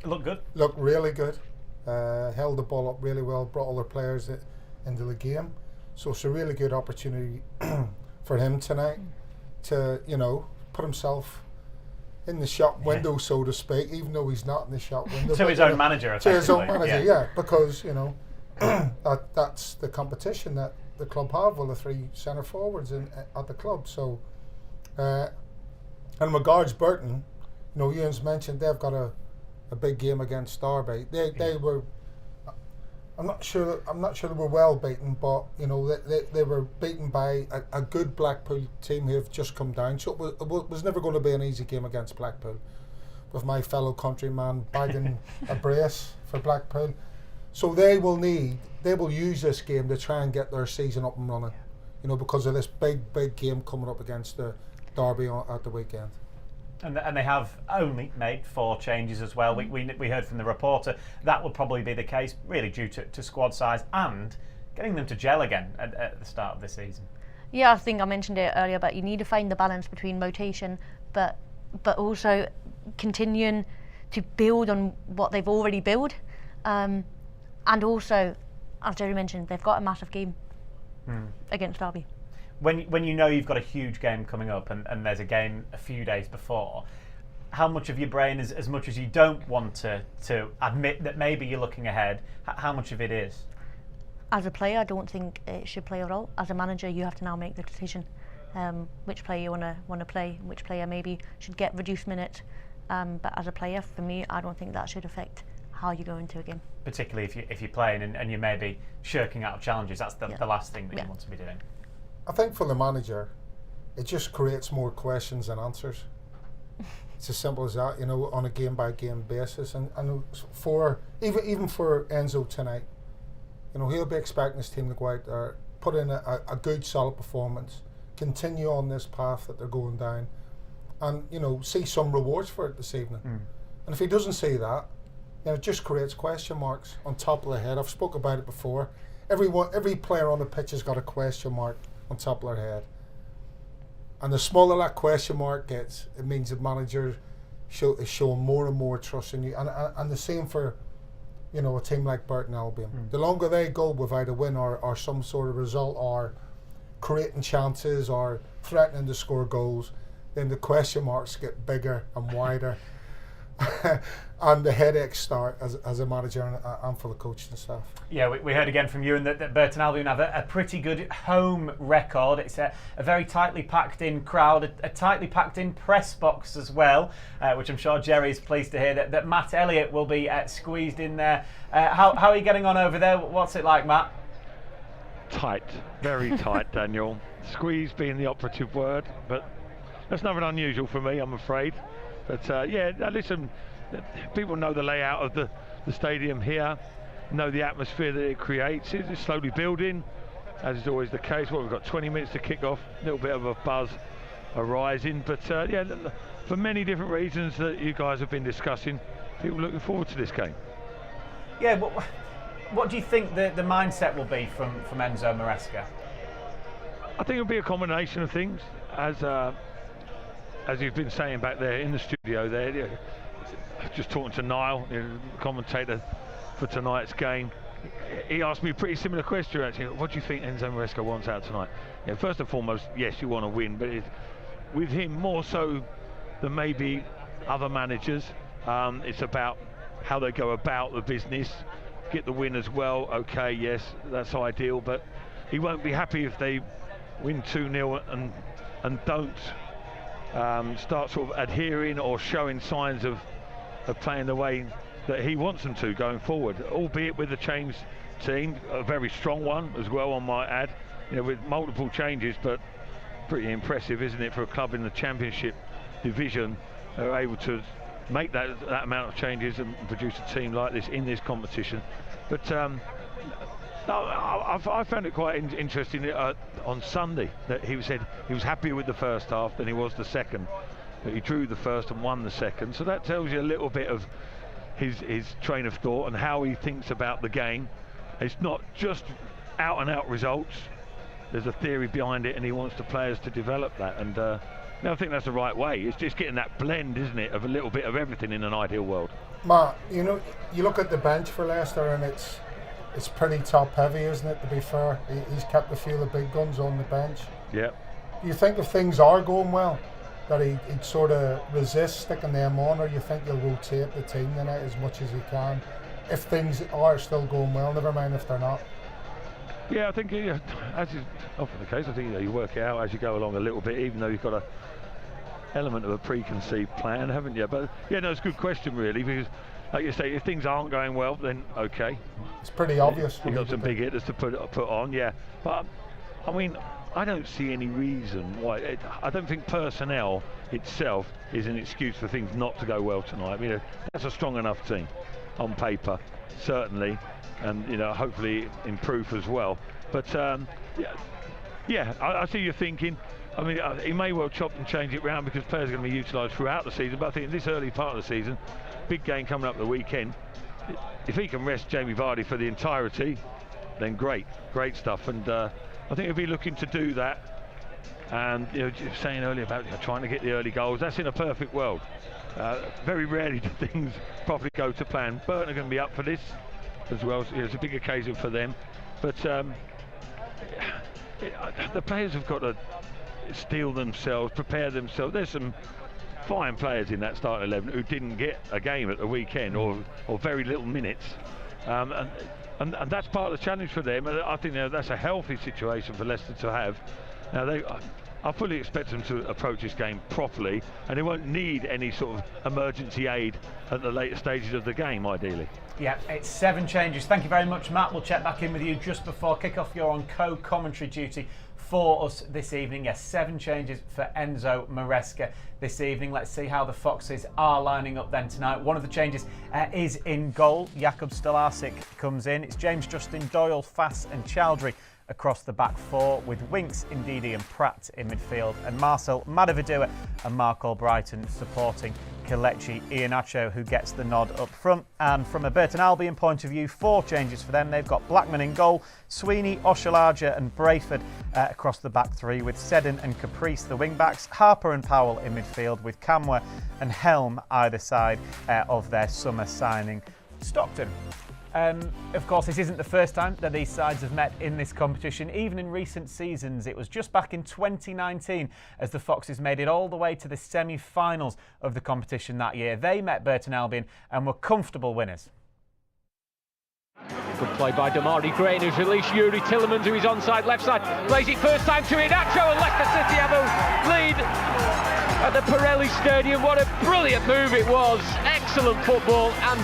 Look good. Look really good. Held the ball up really well. Brought all their players into the game. So it's a really good opportunity for him tonight to, you know, put himself in the shop window, so to speak, even though he's not in the shop window. To his own manager, effectively. To his own manager, yeah, because, you know, that's the competition that the club have with the 3 centre forwards at the club. So, and regards Burton, you know, Ewan's mentioned they've got a big game against Derby. They were. I'm not sure they were well beaten, but you know they were beaten by a good Blackpool team who have just come down. So it was never going to be an easy game against Blackpool, with my fellow countryman bagging a brace for Blackpool. So they will use this game to try and get their season up and running, you know, because of this big game coming up against the Derby at the weekend. And they have only made 4 changes as well. We heard from the reporter that would probably be the case, really due to squad size and getting them to gel again at the start of the season. Yeah, I think I mentioned it earlier, but you need to find the balance between rotation, but also continuing to build on what they've already built, and also, as Jerry mentioned, they've got a massive game against Derby. When you know you've got a huge game coming up and there's a game a few days before, how much of your brain is, as much as you don't want to admit that maybe you're looking ahead, how much of it is? As a player, I don't think it should play a role. As a manager, you have to now make the decision which player you want to play, which player maybe should get reduced minutes. But as a player, for me, I don't think that should affect how you go into a game. Particularly if you're playing and you're maybe shirking out of challenges, that's the last thing that you want to be doing. I think for the manager, it just creates more questions than answers. It's as simple as that, you know, on a game-by-game basis. And for even for Enzo tonight, you know, he'll be expecting his team to go out there, put in a good, solid performance, continue on this path that they're going down, and, you know, see some rewards for it this evening. And if he doesn't see that, you know, it just creates question marks on top of the head. I've spoke about it before. Every player on the pitch has got a question mark on top of their head, and the smaller that question mark gets, it means the manager is showing more and more trust in you, and the same for, you know, a team like Burton Albion. The longer they go without a win or some sort of result, or creating chances or threatening to score goals, then the question marks get bigger and wider and the headaches start as a manager and for the coaching staff. Yeah, we heard again from you that Burton Albion have a pretty good home record. It's a very tightly packed in crowd, a tightly packed in press box as well, which I'm sure Jerry's pleased to hear that Matt Elliott will be squeezed in there. How are you getting on over there? What's it like, Matt? Tight, very tight, Daniel. Squeeze being the operative word, but that's nothing unusual for me, I'm afraid. But yeah, listen, people know the layout of the stadium here, know the atmosphere that it creates. It's slowly building, as is always the case. Well, we've got 20 minutes to kick off, a little bit of a buzz arising. But yeah, for many different reasons that you guys have been discussing, people looking forward to this game. Yeah, but what do you think the mindset will be from Enzo Maresca? I think it'll be a combination of things. as you've been saying back there in the studio there, just talking to Niall, the commentator for tonight's game, he asked me a pretty similar question actually. What do you think Enzo Maresca wants out tonight? First and foremost, yes, you want to win, but with him more so than maybe other managers, it's about how they go about the business, get the win as well. Okay, yes, that's ideal, but he won't be happy if they win 2-0 and don't start sort of adhering or showing signs of playing the way that he wants them to going forward, albeit with a changed team, a very strong one as well, I might add, with multiple changes, but pretty impressive, isn't it, for a club in the Championship division who are able to make that amount of changes and produce a team like this in this competition. But I found it quite interesting on Sunday that he said he was happier with the first half than he was the second, that he drew the first and won the second, so that tells you a little bit of his train of thought and how he thinks about the game. It's not just out and out results, there's a theory behind it and he wants the players to develop that, and I think that's the right way. It's just getting that blend, isn't it, of a little bit of everything in an ideal world. Matt, you look at the bench for Leicester and it's pretty top heavy, isn't it, to be fair? He's kept a few of the big guns on the bench. Yeah. Do you think if things are going well that he'd sort of resist sticking them on, or you think he'll rotate the team tonight as much as he can if things are still going well, never mind if they're not? Yeah, I think as is often the case, I think you work it out as you go along a little bit, even though you've got a element of a preconceived plan, haven't you? But yeah, no, it's a good question really, because like you say, if things aren't going well, then okay. It's pretty obvious. You've got some big hitters to put on, yeah. But I mean, I don't see any reason why. I don't think personnel itself is an excuse for things not to go well tonight. I mean, that's a strong enough team on paper, certainly, and hopefully in proof as well. But yeah, I see your thinking. I mean, he may well chop and change it round because players are going to be utilised throughout the season. But I think in this early part of the season, big game coming up the weekend, if he can rest Jamie Vardy for the entirety, then great stuff. And I think he'll be looking to do that. And just saying earlier about trying to get the early goals, that's in a perfect world. Very rarely do things properly go to plan. Burton are going to be up for this as well. So it's a big occasion for them. But the players have got to steel themselves, prepare themselves. There's some fine players in that starting 11 who didn't get a game at the weekend or very little minutes. And that's part of the challenge for them. And I think that's a healthy situation for Leicester to have. Now I fully expect them to approach this game properly, and they won't need any sort of emergency aid at the later stages of the game, ideally. Yeah, it's 7 changes. Thank you very much, Matt. We'll check back in with you just before kick-off. You're on co-commentary duty for us this evening. Yes, 7 changes for Enzo Maresca this evening. Let's see how the Foxes are lining up then tonight. One of the changes is in goal. Jakub Stolarczyk comes in. It's James Justin, Doyle, Fass and Chowdhury across the back 4, with Winks, Ndidi and Pratt in midfield, and Marcel Madavidua and Mark Albrighton supporting Kelechi Iheanacho, who gets the nod up front. And from a Burton Albion point of view, 4 changes for them. They've got Blackman in goal, Sweeney, Oshalaja and Brayford across the back 3, with Seddon and Caprice the wing backs, Harper and Powell in midfield, with Kamwa and Helm either side of their summer signing Stockton. Of course, this isn't the first time that these sides have met in this competition. Even in recent seasons, it was just back in 2019 as the Foxes made it all the way to the semi-finals of the competition that year. They met Burton Albion and were comfortable winners. Good play by Damari Gray, who's released Yuri Tillemans, who is onside left side. Plays it first time to Iheanacho, and Leicester City have a lead at the Pirelli Stadium. What a brilliant move it was. Excellent football, and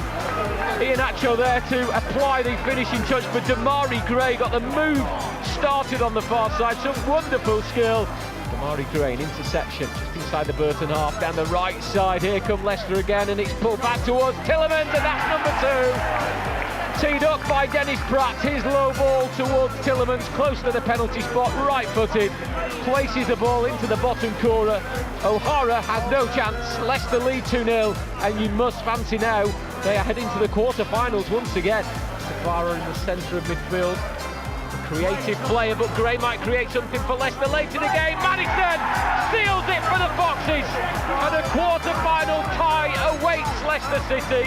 Iheanacho there to apply the finishing touch, but Damari Gray got the move started on the far side. Some wonderful skill. Damari Gray, an interception just inside the Burton half, down the right side. Here come Leicester again, and it's pulled back towards Tillemans, and that's number 2. Teed up by Dennis Pratt, his low ball towards Tillemans, close to the penalty spot, right-footed, places the ball into the bottom corner. O'Hara has no chance. Leicester lead 2-0, and you must fancy now they are heading to the quarter-finals once again. Tafara in the centre of midfield, Creative player, but Gray might create something for Leicester late in the game. Maddison seals it for the Foxes, and a quarter-final tie awaits Leicester City.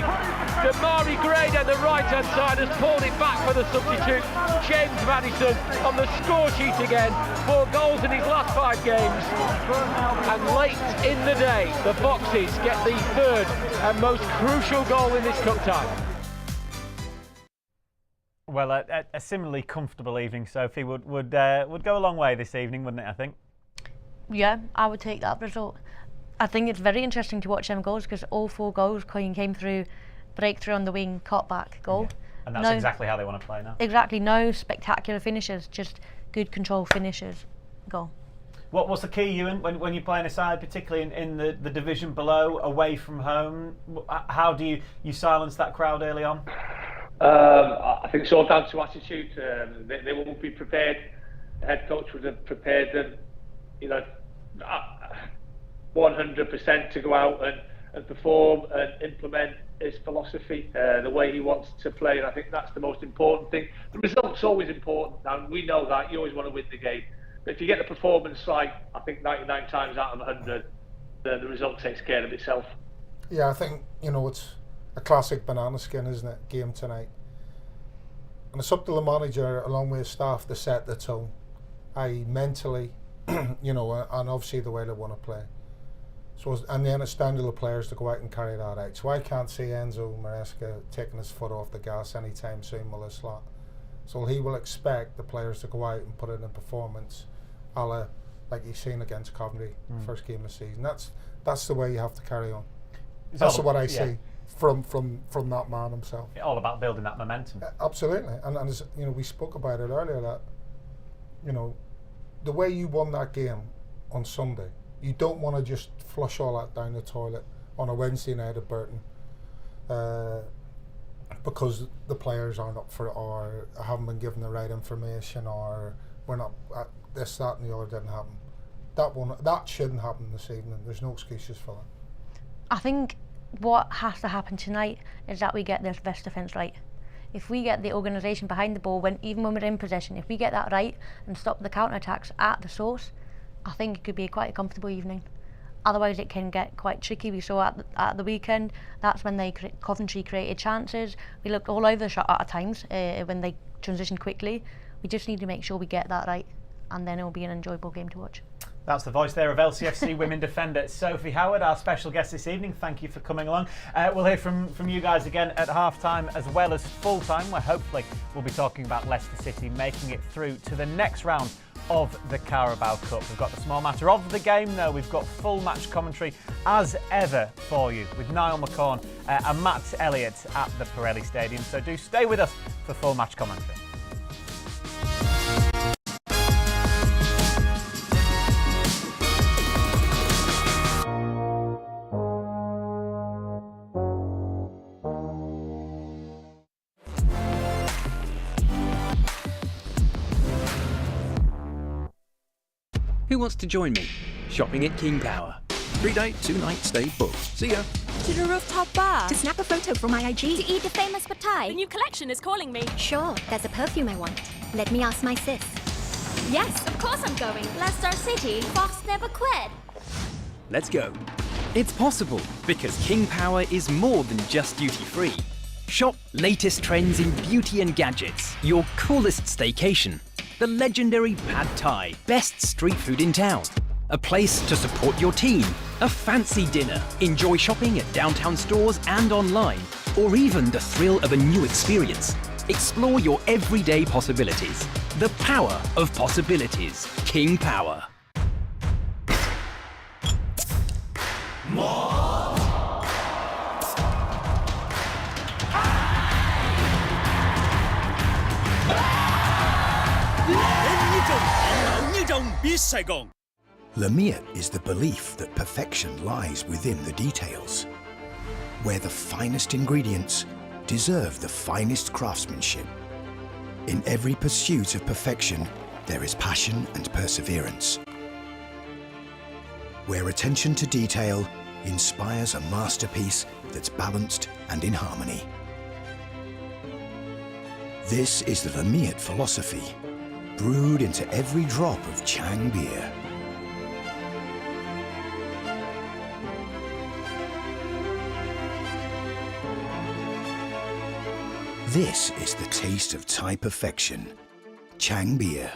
Damari Gray down the right-hand side has pulled it back for the substitute, James Maddison, on the score sheet again. 4 goals in his last 5 games. And late in the day, the Foxes get the third and most crucial goal in this cup tie. Well, a similarly comfortable evening, Sophie, would go a long way this evening, wouldn't it, I think? Yeah, I would take that result. I think it's very interesting to watch them goals because all 4 goals came through breakthrough on the wing, cut-back goal. Yeah. And that's exactly how they want to play now. Exactly, no spectacular finishes, just good control finishes. Goal. What's the key, Ewan, when you're playing a side, particularly in the division below, away from home? How do you silence that crowd early on? I think it's all down to attitude. They won't be prepared. The head coach would have prepared them, 100% to go out and perform and implement his philosophy, the way he wants to play. And I think that's the most important thing. The result's always important, and we know that. You always want to win the game. But if you get the performance right, I think 99 times out of 100, the result takes care of itself. Yeah, I think, it's a classic banana skin, isn't it, game tonight. And it's up to the manager, along with his staff, to set the tone, i.e. mentally, and obviously the way they want to play. So, and then it's down to the players to go out and carry that out. So I can't see Enzo Maresca taking his foot off the gas anytime soon with this lot. So he will expect the players to go out and put in a performance, a la like you've seen against Coventry, first game of the season. That's the way you have to carry on. That's what I see from that man himself. All about building that momentum. Absolutely, and as we spoke about it earlier, that the way you won that game on Sunday, you don't want to just flush all that down the toilet on a Wednesday night at Burton because the players aren't up for it, or haven't been given the right information, or we're not this, that, and the other didn't happen. That shouldn't happen this evening. There's no excuses for that. I think what has to happen tonight is that we get this best defence right. If we get the organisation behind the ball, even when we're in possession, if we get that right and stop the counter-attacks at the source, I think it could be quite a comfortable evening. Otherwise it can get quite tricky. We saw at the weekend, that's when Coventry created chances. We looked all over the shot at times when they transitioned quickly. We just need to make sure we get that right, and then it will be an enjoyable game to watch. That's the voice there of LCFC women defender Sophie Howard, our special guest this evening. Thank you for coming along. We'll hear from you guys again at half-time as well as full-time, where hopefully we'll be talking about Leicester City making it through to the next round of the Carabao Cup. We've got the small matter of the game though. We've got full match commentary as ever for you with Niall McCorn and Matt Elliott at the Pirelli Stadium. So do stay with us for full match commentary. Who wants to join me? Shopping at King Power. 3-day, 2-night stay booked. See ya. To the rooftop bar. To snap a photo for my IG. To eat the famous pad thai. The new collection is calling me. Sure, there's a perfume I want. Let me ask my sis. Yes, of course I'm going. Leicester City, Fox never quit. Let's go. It's possible because King Power is more than just duty-free. Shop latest trends in beauty and gadgets. Your coolest staycation. The legendary pad thai, best street food in town. A place to support your team. A fancy dinner. Enjoy shopping at downtown stores and online. Or even the thrill of a new experience. Explore your everyday possibilities. The power of possibilities. King Power. Lamiat is the belief that perfection lies within the details, where the finest ingredients deserve the finest craftsmanship. In every pursuit of perfection, there is passion and perseverance, where attention to detail inspires a masterpiece that's balanced and in harmony. This is the Lamiat philosophy, brewed into every drop of Chang beer. This is the taste of Thai perfection. Chang beer.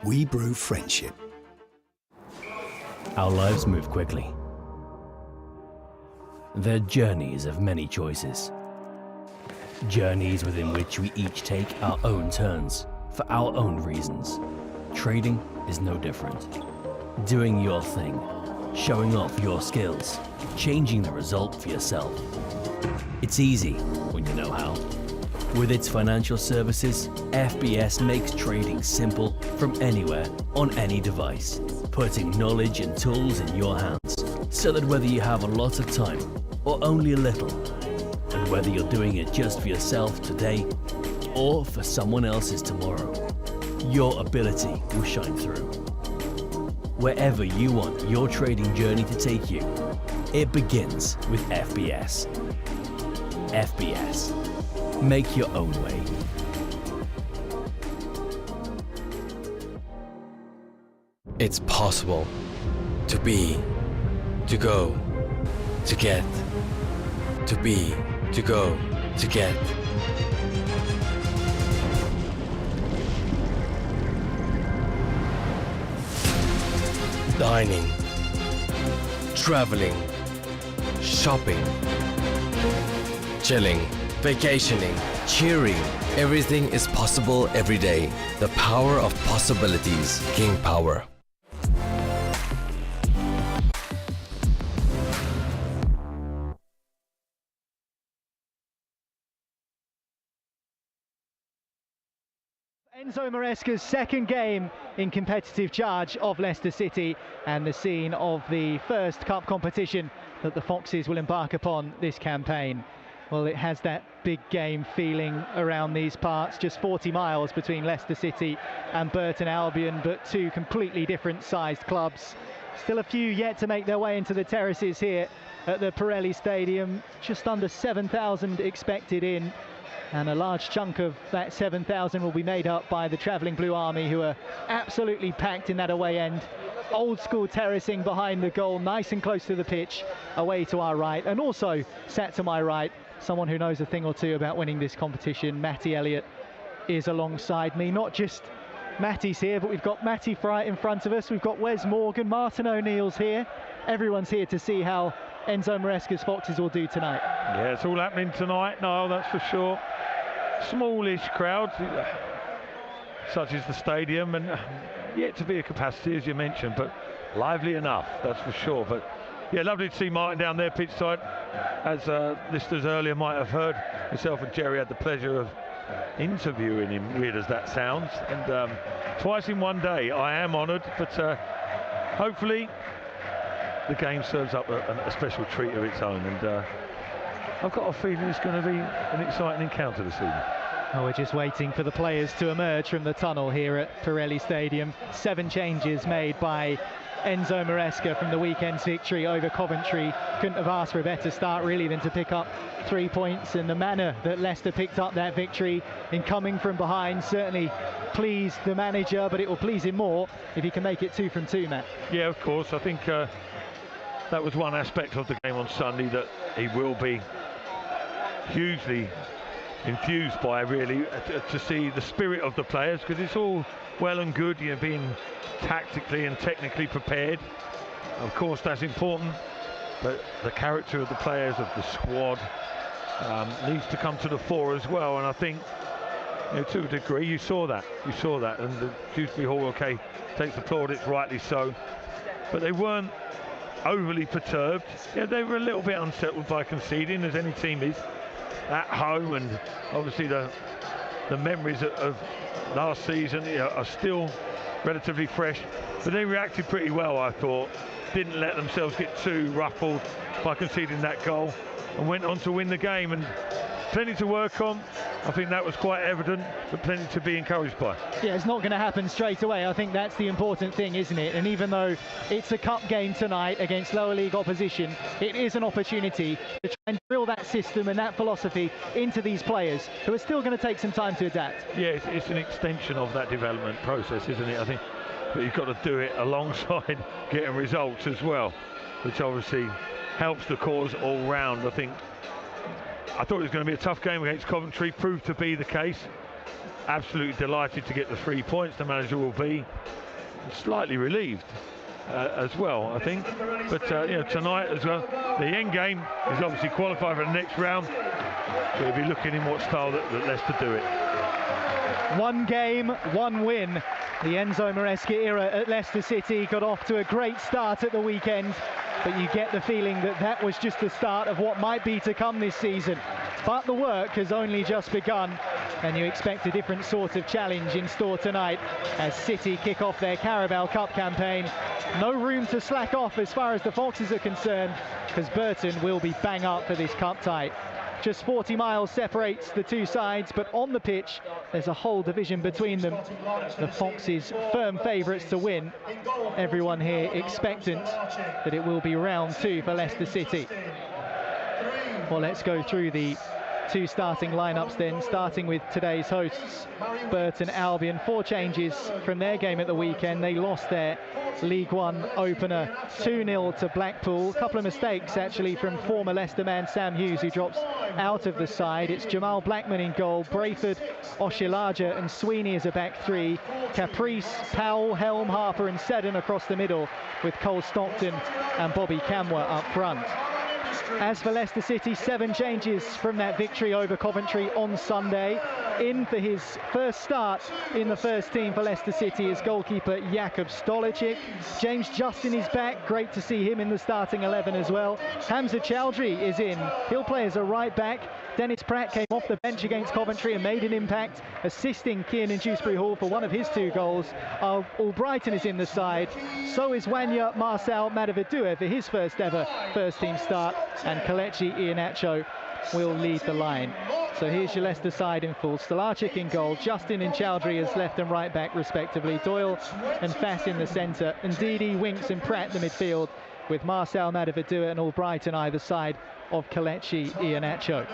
We brew friendship. Our lives move quickly. They're journeys of many choices. Journeys within which we each take our own turns for our own reasons. Trading is no different. Doing your thing, showing off your skills, changing the result for yourself. It's easy when you know how. With its financial services, FBS makes trading simple from anywhere, on any device, putting knowledge and tools in your hands, so that whether you have a lot of time or only a little, and whether you're doing it just for yourself today or for someone else's tomorrow, your ability will shine through. Wherever you want your trading journey to take you, it begins with FBS. FBS. Make your own way. It's possible to be, to go, to get, to be, to go, to get. Dining, traveling, shopping, chilling, vacationing, cheering. Everything is possible every day. The power of possibilities. King Power. Enzo Maresca's second game in competitive charge of Leicester City, and the scene of the first cup competition that the Foxes will embark upon this campaign. Well, it has that big game feeling around these parts. Just 40 miles between Leicester City and Burton Albion, but two completely different sized clubs. Still a few yet to make their way into the terraces here at the Pirelli Stadium. Just under 7,000 expected in, and a large chunk of that 7,000 will be made up by the travelling Blue Army, who are absolutely packed in that away end. Old school terracing behind the goal, nice and close to the pitch, away to our right, and also sat to my right, someone who knows a thing or two about winning this competition. Matty Elliott is alongside me. Not just Matty's here, but we've got Matty Fright in front of us. We've got Wes Morgan, Martin O'Neill's here. Everyone's here to see how Enzo Maresca's Foxes will do tonight. Yeah, it's all happening tonight, Niall, that's for sure. Smallish crowd, such as the stadium, and yet to be a capacity, as you mentioned, but lively enough, that's for sure. But yeah, lovely to see Martin down there pitch side. As listeners earlier might have heard, myself and Jerry had the pleasure of interviewing him, weird as that sounds, and twice in one day. I am honoured, but hopefully the game serves up a special treat of its own, and I've got a feeling it's going to be an exciting encounter this evening. Oh, we're just waiting for the players to emerge from the tunnel here at Pirelli Stadium. 7 changes made by Enzo Maresca from the weekend's victory over Coventry. Couldn't have asked for a better start really than to pick up 3 points, and the manner that Leicester picked up that victory in coming from behind certainly pleased the manager, but it will please him more if he can make it 2 from 2, Matt. Yeah, of course. I think that was one aspect of the game on Sunday that he will be hugely infused by, really, to see the spirit of the players, because it's all well and good, you know, being tactically and technically prepared. Of course, that's important, but the character of the players, of the squad, needs to come to the fore as well. And I think, you know, to a degree, you saw that, and the Dewsbury Hall, okay, takes the plaudits, rightly so, but they weren't overly perturbed. Yeah, they were a little bit unsettled by conceding, as any team is at home, and obviously the memories of last season, you know, are still relatively fresh, but they reacted pretty well, I thought. Didn't let themselves get too ruffled by conceding that goal, and went on to win the game. And plenty to work on. I think that was quite evident, but plenty to be encouraged by. Yeah, it's not going to happen straight away. I think that's the important thing, isn't it? And even though it's a cup game tonight against lower league opposition, it is an opportunity to try and drill that system and that philosophy into these players who are still going to take some time to adapt. Yeah, it's an extension of that development process, isn't it? I think, but you've got to do it alongside getting results as well, which obviously helps the cause all round. I thought it was going to be a tough game against Coventry, proved to be the case. Absolutely delighted to get the 3 points. The manager will be slightly relieved as well, I think. But tonight as well, the end game is obviously qualified for the next round. We'll be looking in what style that Leicester do it. One game, one win. The Enzo Maresca era at Leicester City got off to a great start at the weekend, but you get the feeling that that was just the start of what might be to come this season. But the work has only just begun, and you expect a different sort of challenge in store tonight as City kick off their Carabao Cup campaign. No room to slack off as far as the Foxes are concerned, because Burton will be bang up for this cup tie. Just 40 miles separates the two sides, but on the pitch there's a whole division between them. The Foxes firm favourites to win. Everyone here expectant that it will be round 2 for Leicester City. Well, let's go through the two starting lineups then, starting with today's hosts, Burton Albion. 4 changes from their game at the weekend. They lost their League One opener 2-0 to Blackpool. A couple of mistakes actually from former Leicester man Sam Hughes, who drops out of the side. It's Jamal Blackman in goal, Brayford, Oshilaja and Sweeney as a back 3, Caprice, Powell, Helm, Harper and Seddon across the middle, with Cole Stockton and Bobby Camwa up front. As for Leicester City, 7 changes from that victory over Coventry on Sunday. In for his first start in the first team for Leicester City is goalkeeper Jakub Stolicic. James Justin is back, great to see him in the starting 11 as well. Hamza Chowdhury is in, he'll play as a right back. Dennis Pratt came off the bench against Coventry and made an impact, assisting Kiernan Dewsbury Hall for one of his 2 goals. Albrighton is in the side, so is Wanya Marcel Madavidua for his first ever first team start, and Kelechi Iheanacho will lead the line. So here's your Leicester side in full. Stolicic in goal, Justin and Chowdhury as left and right back respectively, Doyle and Fass in the centre, and Ndidi, Winks and Pratt in the midfield, with Marcel Madavidua and Albrighton either side of Kelechi Iheanacho.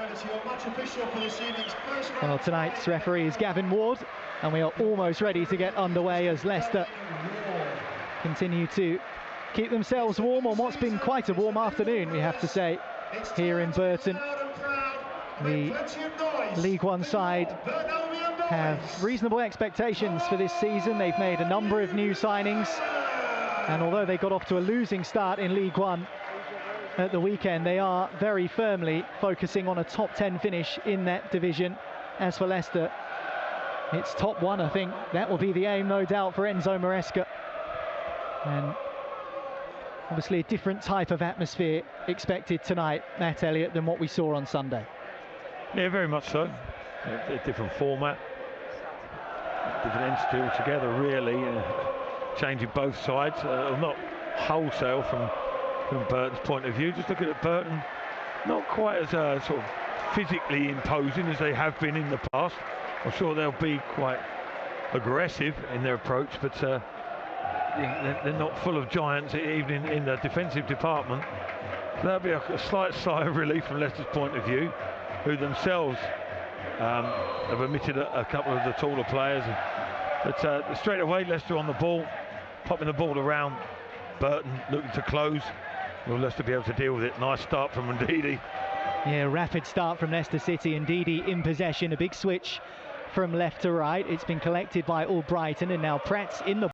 Well, tonight's referee is Gavin Ward, and we are almost ready to get underway as Leicester continue to keep themselves warm on what's been quite a warm afternoon, we have to say, here in Burton. The League One side have reasonable expectations for this season. They've made a number of new signings, and although they got off to a losing start in League One at the weekend, they are very firmly focusing on a top 10 finish in that division. As for Leicester, it's top 1, I think. That will be the aim, no doubt, for Enzo Maresca. And obviously a different type of atmosphere expected tonight, Matt Elliott, than what we saw on Sunday. Yeah, very much so. A different format, different entity altogether, really. Changing both sides, not wholesale from Burton's point of view. Just looking at Burton, not quite as sort of physically imposing as they have been in the past. I'm sure they'll be quite aggressive in their approach, but they're not full of giants even in the defensive department. So that'll be a slight sigh of relief from Leicester's point of view, who themselves have omitted a couple of the taller players. But straight away, Leicester on the ball, popping the ball around. Burton looking to close. Will Leicester be able to deal with it? Nice start from Ndidi. Yeah, rapid start from Leicester City. Ndidi in possession, a big switch from left to right. It's been collected by Albrighton, and now Pratt's in the